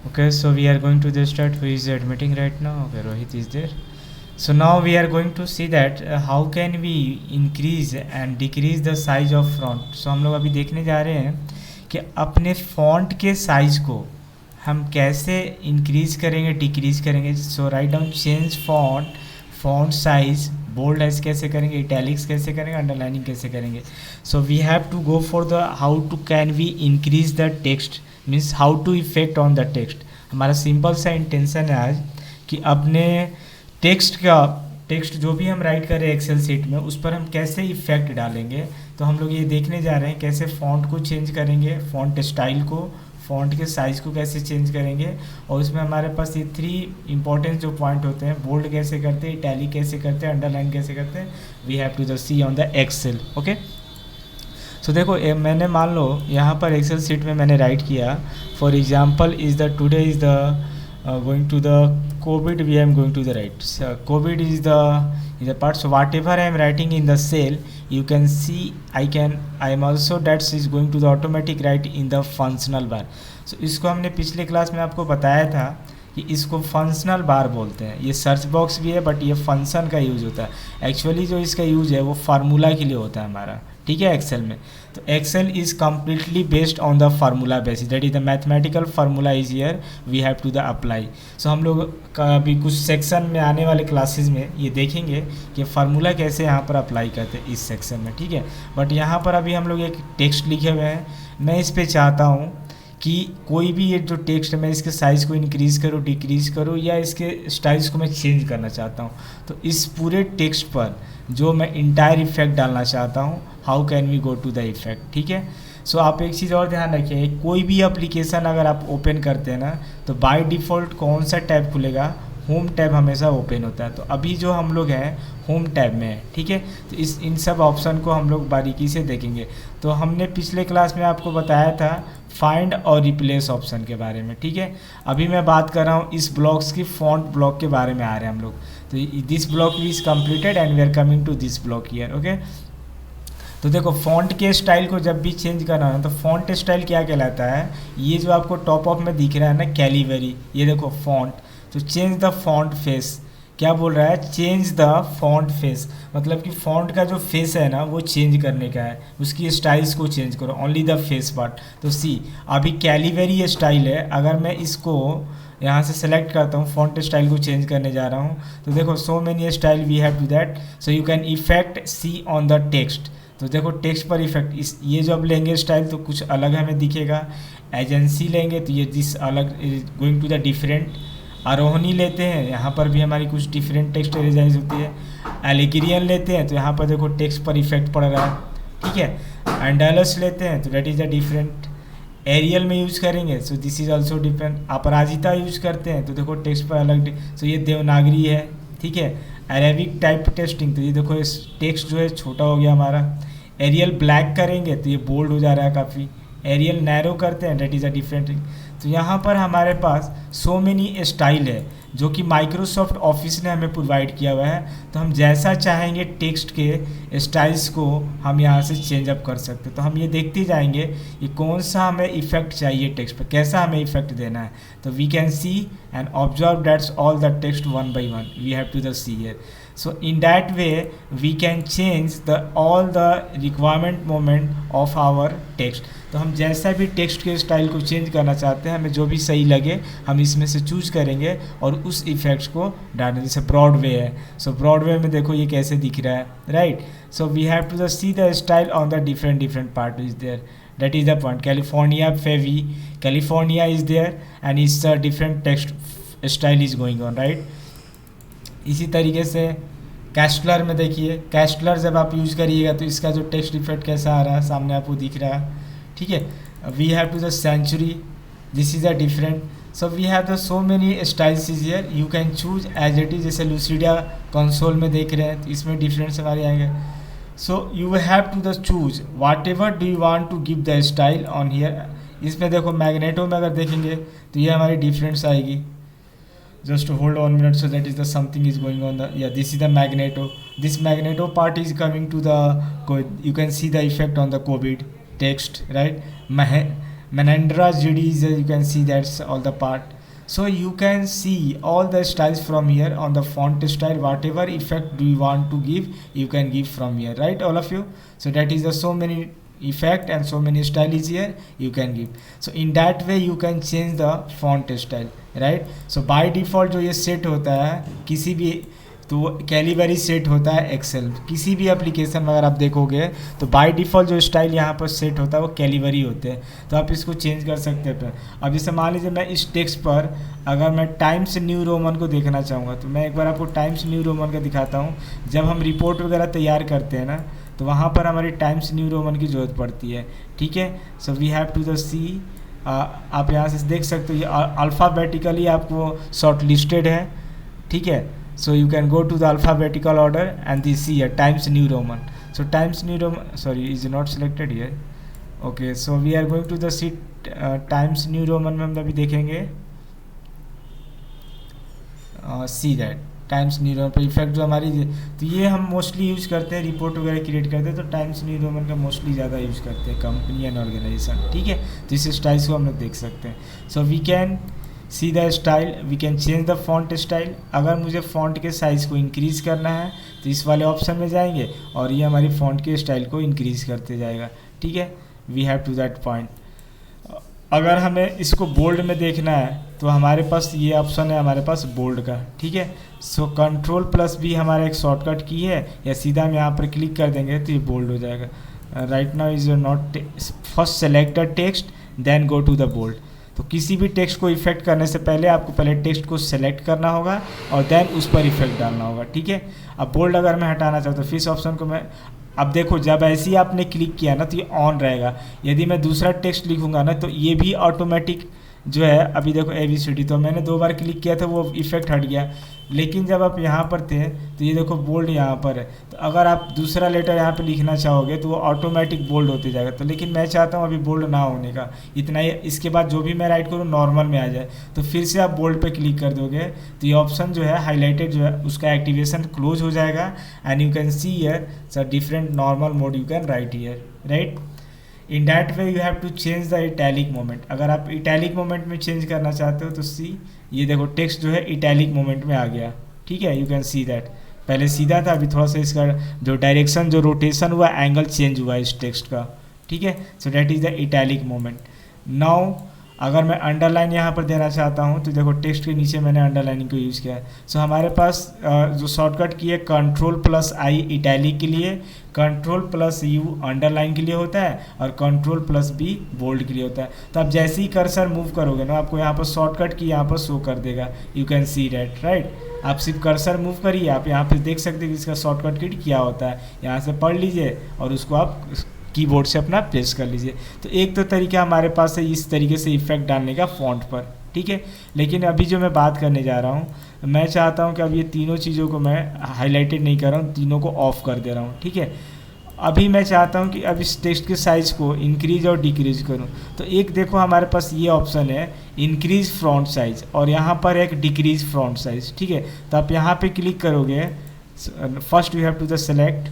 Okay, so we are going to the start. Who is admitting right now? Okay, Rohit is there. So now we are going to see that how can we increase and decrease the size of font. So हम लोग अभी देखने जा रहे हैं कि अपने font के साइज को हम कैसे इंक्रीज करेंगे डिक्रीज करेंगे. So write down change font, font size, bold size कैसे करेंगे, इटैलिक्स कैसे करेंगे, अंडरलाइनिंग कैसे करेंगे. So we have to go for the how to can we increase the text, means how to effect on the text. हमारा simple सा intention है आज कि अपने टेक्स्ट जो भी हम राइट कर रहे हैं एक्सेल सीट में उस पर हम कैसे इफेक्ट डालेंगे. तो हम लोग ये देखने जा रहे हैं कैसे फ़ॉन्ट को चेंज करेंगे, फ़ॉन्ट स्टाइल को, फ़ॉन्ट के साइज़ को कैसे चेंज करेंगे. और उसमें हमारे पास ये 3 इंपॉर्टेंट जो पॉइंट होते हैं, बोल्ड कैसे करते हैं, इटैलिक कैसे करते हैं, अंडरलाइन कैसे करते हैं, we have to just see on the Excel. Okay, so देखो मैंने मान लो यहाँ पर एक्सेल सीट में मैंने राइट किया, for example is the today is the going to the COVID, we am going to the right. So COVID is the part. So whatever I am writing in the cell, you can see I am also that is going to the automatic write in the functional bar. So इसको हमने पिछले class में आपको बताया था कि इसको functional बार बोलते हैं. ये सर्च बॉक्स भी है बट ये फंक्शन का यूज़ होता है. एक्चुअली जो इसका यूज़ है वो फार्मूला के लिए होता है हमारा, ठीक है, एक्सेल में. तो Excel is completely based on the formula basis, that is the mathematical formula is here, we have to the apply. So हम लोग का अभी कुछ सेक्शन में आने वाले क्लासेस में ये देखेंगे कि फार्मूला कैसे यहाँ पर अप्लाई करते हैं इस सेक्शन में, ठीक है. बट यहाँ पर अभी हम लोग एक टेक्स्ट लिखे हुए हैं. मैं इस पर चाहता हूँ कि कोई भी ये जो टेक्स्ट है मैं इसके साइज़ को इंक्रीज़ करूँ, डिक्रीज़ करूँ, या इसके स्टाइल्स को मैं चेंज करना चाहता हूँ. तो इस पूरे टेक्स्ट पर जो मैं इंटायर इफेक्ट डालना चाहता हूँ, how can we go to the effect, ठीक है. सो आप एक चीज़ और ध्यान रखिए, कोई भी एप्लीकेशन अगर आप ओपन करते हैं ना तो बाय डिफ़ॉल्ट कौन सा टैब खुलेगा, होम टैब हमेशा ओपन होता है. तो अभी जो हम लोग हैं होम टैब में है, ठीक है. तो इन सब ऑप्शन को हम लोग बारीकी से देखेंगे. तो हमने पिछले क्लास में आपको बताया था फाइंड और रिप्लेस ऑप्शन के बारे में, ठीक है. अभी मैं बात कर रहा हूँ इस ब्लॉक्स की, फॉन्ट ब्लॉक के बारे में आ रहे हैं हम लोग. तो this block is completed and we are coming to this block here. Okay, तो देखो फॉन्ट के स्टाइल को जब भी चेंज करना है तो फॉन्ट स्टाइल क्या कहलाता है, ये जो आपको टॉप ऑफ में दिख रहा है ना कैलिबरी, ये देखो फॉन्ट. तो चेंज द फॉन्ट फेस, क्या बोल रहा है, चेंज द फॉन्ट फेस, मतलब कि फॉन्ट का जो फेस है ना वो चेंज करने का है, उसकी स्टाइल्स को चेंज करो, ओनली द फेस पार्ट. तो सी अभी कैलिबरी स्टाइल है, अगर मैं इसको यहाँ से सेलेक्ट करता हूँ, फॉन्ट स्टाइल को चेंज करने जा रहा हूँ, तो देखो so many style we have to that. So you can effect see on the text. तो देखो टेक्स्ट पर इफेक्ट, इस ये जो अब लेंगे स्टाइल तो कुछ अलग हमें दिखेगा. एजेंसी लेंगे तो ये दिस अलग, गोइंग टू द डिफरेंट. आरोहनी लेते हैं, यहाँ पर भी हमारी कुछ डिफरेंट टेक्स्ट डिजाइन होती है. एलिग्रियन लेते हैं तो यहाँ पर देखो टेक्स्ट पर इफेक्ट पड़ रहा है, ठीक है. एंडालस लेते हैं तो that is the different. Arial में यूज़ करेंगे so this is also different. Aparajita use करते हैं तो देखो टेक्स्ट पर अलग. सो ये देवनागरी है, ठीक है. अरेबिक टाइप टेस्टिंग, तो ये देखो इस टेक्स्ट जो है छोटा हो गया हमारा. एरियल ब्लैक करेंगे तो ये बोल्ड हो जा रहा है काफ़ी. एरियल नैरो करते हैं, that is a different thing. तो यहाँ पर हमारे पास सो मेनी स्टाइल है जो कि माइक्रोसॉफ्ट ऑफिस ने हमें प्रोवाइड किया हुआ है. तो हम जैसा चाहेंगे टेक्स्ट के स्टाइल्स को हम यहाँ से चेंज अप कर सकते हैं. तो हम ये देखते जाएंगे कि कौन सा हमें इफेक्ट चाहिए टेक्स्ट पर, कैसा हमें इफेक्ट देना है. तो we can see and observe that's all the text one by one, we have to the see here. So in that way we can change all the requirement moment of our text. तो हम जैसा भी text के style को change करना चाहते हैं, हमें जो भी सही लगे हम इसमें से चूज करेंगे और उस इफेक्ट्स को डालेंगे. जैसे ब्रॉडवे है, सो ब्रॉडवे में देखो ये कैसे दिख रहा है, right. So we have to see the style on the different part is there, that is the point. California Fevi, California is there and it's a different text style is going on, right. इसी तरीके से कैस्टलर में देखिए, कैस्टलर जब आप use करिएगा तो इसका जो टेक्स्ट इफेक्ट कैसा आ रहा है सामने आपको दिख रहा है, ठीक है. We have to the century, this is a different. So we have the so many styles is here, you can choose as it is. जैसे लूसिडिया कंसोल में देख रहे हैं तो इसमें डिफरेंस हमारे आएंगे. So you have to the choose whatever do you want to give the style on here. इसमें देखो मैग्नेटो में अगर देखेंगे तो ये हमारी डिफरेंस आएगी. Just hold on a minute, so that is the something is going on the, yeah, this is the magneto. This magneto part is coming to the, you can see the effect on the COVID text, right. Menandra GDs, you can see that's all the part. So you can see all the styles from here on the font style. Whatever effect do you want to give, you can give from here, right, all of you? So that is the so many effect and so many style is here you can give. So in that way you can change the font style, right? So by default जो ये set होता है किसी भी, तो Calibri set होता है Excel किसी भी एप्लीकेशन में, अगर आप देखोगे तो बाय डिफ़ॉल्ट जो स्टाइल यहाँ पर सेट होता है वो कैलिबरी होते हैं, तो आप इसको चेंज कर सकते हैं। अब जैसे मान लीजिए मैं इस टेक्स्ट पर अगर मैं टाइम्स न्यू रोमन को देखना चाहूँगा तो मैं एक बार आपको टाइम्स न्यू रोमन का दिखाता हूँ। जब हम रिपोर्ट वगैरह तैयार करते हैं ना तो वहाँ पर हमारी टाइम्स न्यू रोमन की ज़रूरत पड़ती है, ठीक है। So we have to the see, आप यहाँ से देख सकते हो ये अल्फ़ाबेटिकली आपको शॉर्ट लिस्टेड है, ठीक है। So you can go to the alphabetical order and this here Times New Roman. So Times New Roman, sorry, is not selected here. Okay, so we are going to the sheet Times New Roman में हम अभी देखेंगे, see that Times New Roman पर effect जो हमारी, तो ये हम मोस्टली यूज़ करते हैं रिपोर्ट वगैरह क्रिएट करते हैं तो Times New Roman का मोस्टली ज़्यादा यूज़ करते हैं कंपनी एंड ऑर्गेनाइजेशन, ठीक है। तो इस स्टाइल्स को हम लोग देख सकते हैं। So we can see the style, we can change the font style. अगर मुझे फॉन्ट के साइज़ को इंक्रीज़ करना है तो इस वाले ऑप्शन में जाएंगे और ये हमारी फॉन्ट के स्टाइल को इंक्रीज़ करते जाएगा, ठीक है। We have to that point. अगर हमें इसको बोल्ड में देखना है तो हमारे पास ये ऑप्शन है हमारे पास बोल्ड का, ठीक है। सो कंट्रोल प्लस भी हमारा एक शॉर्टकट की है, या सीधा हम यहाँ पर क्लिक कर देंगे तो ये बोल्ड हो जाएगा। Right now is not, first select the text then go to the bold. तो किसी भी टेक्स्ट को इफेक्ट करने से पहले आपको पहले टेक्स्ट को सेलेक्ट करना होगा और देन उस पर इफेक्ट डालना होगा, ठीक है। अब बोल्ड अगर मैं हटाना चाहता हूँ तो इस ऑप्शन को मैं, अब देखो जब ऐसे ही आपने क्लिक किया ना तो ये ऑन रहेगा। यदि मैं दूसरा टेक्स्ट लिखूंगा ना तो ये भी ऑटोमेटिक जो है, अभी देखो ABCD, तो मैंने 2 बार क्लिक किया था वो इफेक्ट हट गया। लेकिन जब आप यहाँ पर थे तो ये देखो बोल्ड यहाँ पर है, तो अगर आप दूसरा लेटर यहाँ पे लिखना चाहोगे तो वो ऑटोमेटिक बोल्ड होते जाएगा। तो लेकिन मैं चाहता हूँ अभी बोल्ड ना होने का, इतना ही, इसके बाद जो भी मैं राइट करूँ नॉर्मल में आ जाए। तो फिर से आप बोल्ड पे क्लिक कर दोगे तो ये ऑप्शन जो है हाईलाइटेड जो है उसका एक्टिवेशन क्लोज हो जाएगा and you can see here sir different normal mode you can write here, right. In that way you have to change the italic moment. अगर आप इटैलिक मोमेंट में चेंज करना चाहते हो तो सी, ये देखो टेक्स्ट जो है इटैलिक मोमेंट में आ गया, ठीक है। यू कैन सी दैट पहले सीधा था, अभी थोड़ा सा इसका जो डायरेक्शन जो रोटेशन हुआ एंगल चेंज हुआ इस टेक्स्ट का, ठीक है। So that is the italic moment. Now अगर मैं अंडरलाइन यहाँ पर देना चाहता हूँ तो देखो टेक्स्ट के नीचे मैंने अंडरलाइनिंग को यूज़ किया है। सो हमारे पास जो शॉर्टकट की है Ctrl+I इटैलिक के लिए, Ctrl+U अंडरलाइन के लिए होता है और Ctrl+B बोल्ड के लिए होता है। तो आप जैसे ही कर्सर मूव करोगे ना आपको यहाँ पर शॉर्टकट की यहाँ पर शो कर देगा, you can see that, right. आप सिर्फ कर्सर मूव करिए, आप यहाँ पे देख सकते हैं कि इसका शॉर्टकट की क्या होता है, यहाँ से पढ़ लीजिए और उसको आप कीबोर्ड से अपना प्रेस कर लीजिए। तो एक तो तरीका हमारे पास है इस तरीके से इफेक्ट डालने का फॉन्ट पर, ठीक है। लेकिन अभी जो मैं बात करने जा रहा हूँ, मैं चाहता हूँ कि अब ये तीनों चीज़ों को मैं हाईलाइटेड नहीं कर रहा हूँ, तीनों को ऑफ कर दे रहा हूँ, ठीक है। अभी मैं चाहता हूँ कि अब इस टेक्स्ट के साइज़ को इंक्रीज और डिक्रीज करूँ। तो एक देखो हमारे पास ये ऑप्शन है इंक्रीज फ्रंट साइज और यहाँ पर एक डिक्रीज फ्रंट साइज, ठीक है। तो आप यहाँ पे क्लिक करोगे, first you have to the select,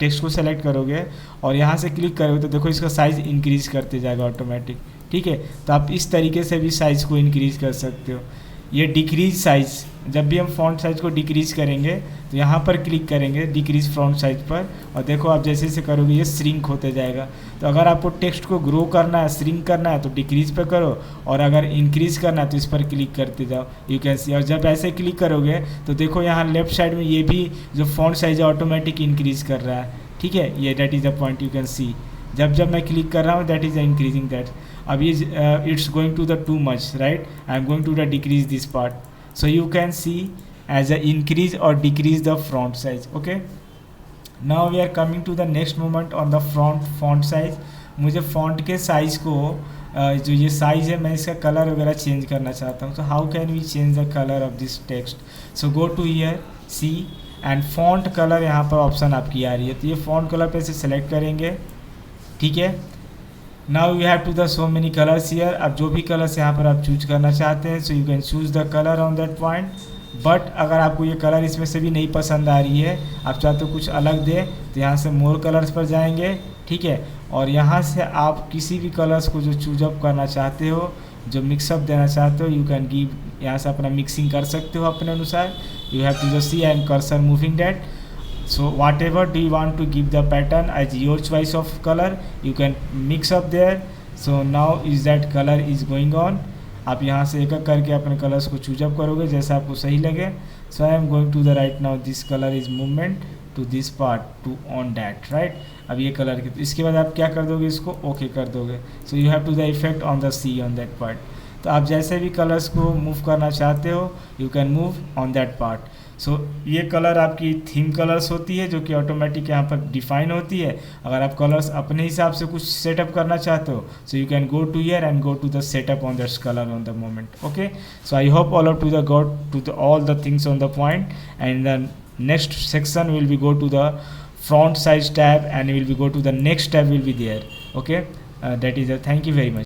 text को सेलेक्ट करोगे और यहाँ से क्लिक करोगे तो देखो इसका साइज़ इंक्रीज करते जाएगा ऑटोमेटिक, ठीक है। तो आप इस तरीके से भी साइज़ को इंक्रीज कर सकते हो। ये डिक्रीज साइज़, जब भी हम फॉन्ट साइज़ को डिक्रीज करेंगे तो यहाँ पर क्लिक करेंगे डिक्रीज फ्रंट साइज पर और देखो आप जैसे जैसे करोगे ये श्रिंक होते जाएगा। तो अगर आपको टेक्स्ट को ग्रो करना है, श्रिंक करना है तो डिक्रीज पे करो और अगर इंक्रीज करना है तो इस पर क्लिक करते जाओ, यू कैन सी। और जब ऐसे क्लिक करोगे तो देखो यहाँ लेफ्ट साइड में ये भी जो फॉन्ट साइज है ऑटोमेटिक इंक्रीज कर रहा है, ठीक है। ये that is the point, you can सी जब मैं क्लिक कर रहा हूँ दैट इज़ इंक्रीजिंग दैट। अब ये it's going to the too much, right. I am going to the decrease this part, so you can see as a increase or decrease the font size, okay. Now we are coming to the next moment on the font size। मुझे font के size को जो ये size है मैं इसका colour वगैरह change करना चाहता हूँ। तो how can we change the colour of this text? So go to here see and font colour, यहाँ पर ऑप्शन आपकी आ रही है। तो ये फॉन्ट कलर पे से सेलेक्ट करेंगे, ठीक है। Now you have to the so many colours here. अब जो भी कलर्स यहाँ पर आप चूज करना चाहते हैं सो you can choose the colour on that point. But अगर आपको ये कलर इसमें से भी नहीं पसंद आ रही है, आप चाहते हो कुछ अलग दे, तो यहाँ से मोर कलर्स पर जाएंगे, ठीक है। और यहाँ से आप किसी भी कलर्स को जो चूज अप करना चाहते हो, जो मिक्सअप देना चाहते हो, यू कैन गिव, यहाँ से अपना मिक्सिंग कर सकते हो अपने अनुसार। You have to just see I am cursor moving that. So whatever do you want to give the pattern as your choice of color, you can mix up there. So now is that color is going on. आप यहाँ से एक एक करके अपने colours को choose up करोगे जैसा आपको सही लगे। So I am going to the right now this colour is movement to this part to on that, right. अब ये कलर के, इसके बाद आप क्या कर दोगे, इसको ओके कर दोगे। So you have to the effect on the see on that part. तो आप जैसे भी कलर्स को मूव करना चाहते हो, you can move on that part. So ये कलर आपकी थीम कलर्स होती है जो कि ऑटोमेटिक यहाँ पर डिफाइन होती है। अगर आप कलर्स अपने हिसाब से कुछ सेटअप करना चाहते हो, so you can go to here and go to the setup on that colour on the moment. Okay, so I hope all of to the go to the all the things on the point, and the next section will be go to the font size tab and will be go to the next tab will be there. Okay, that is a thank you very much.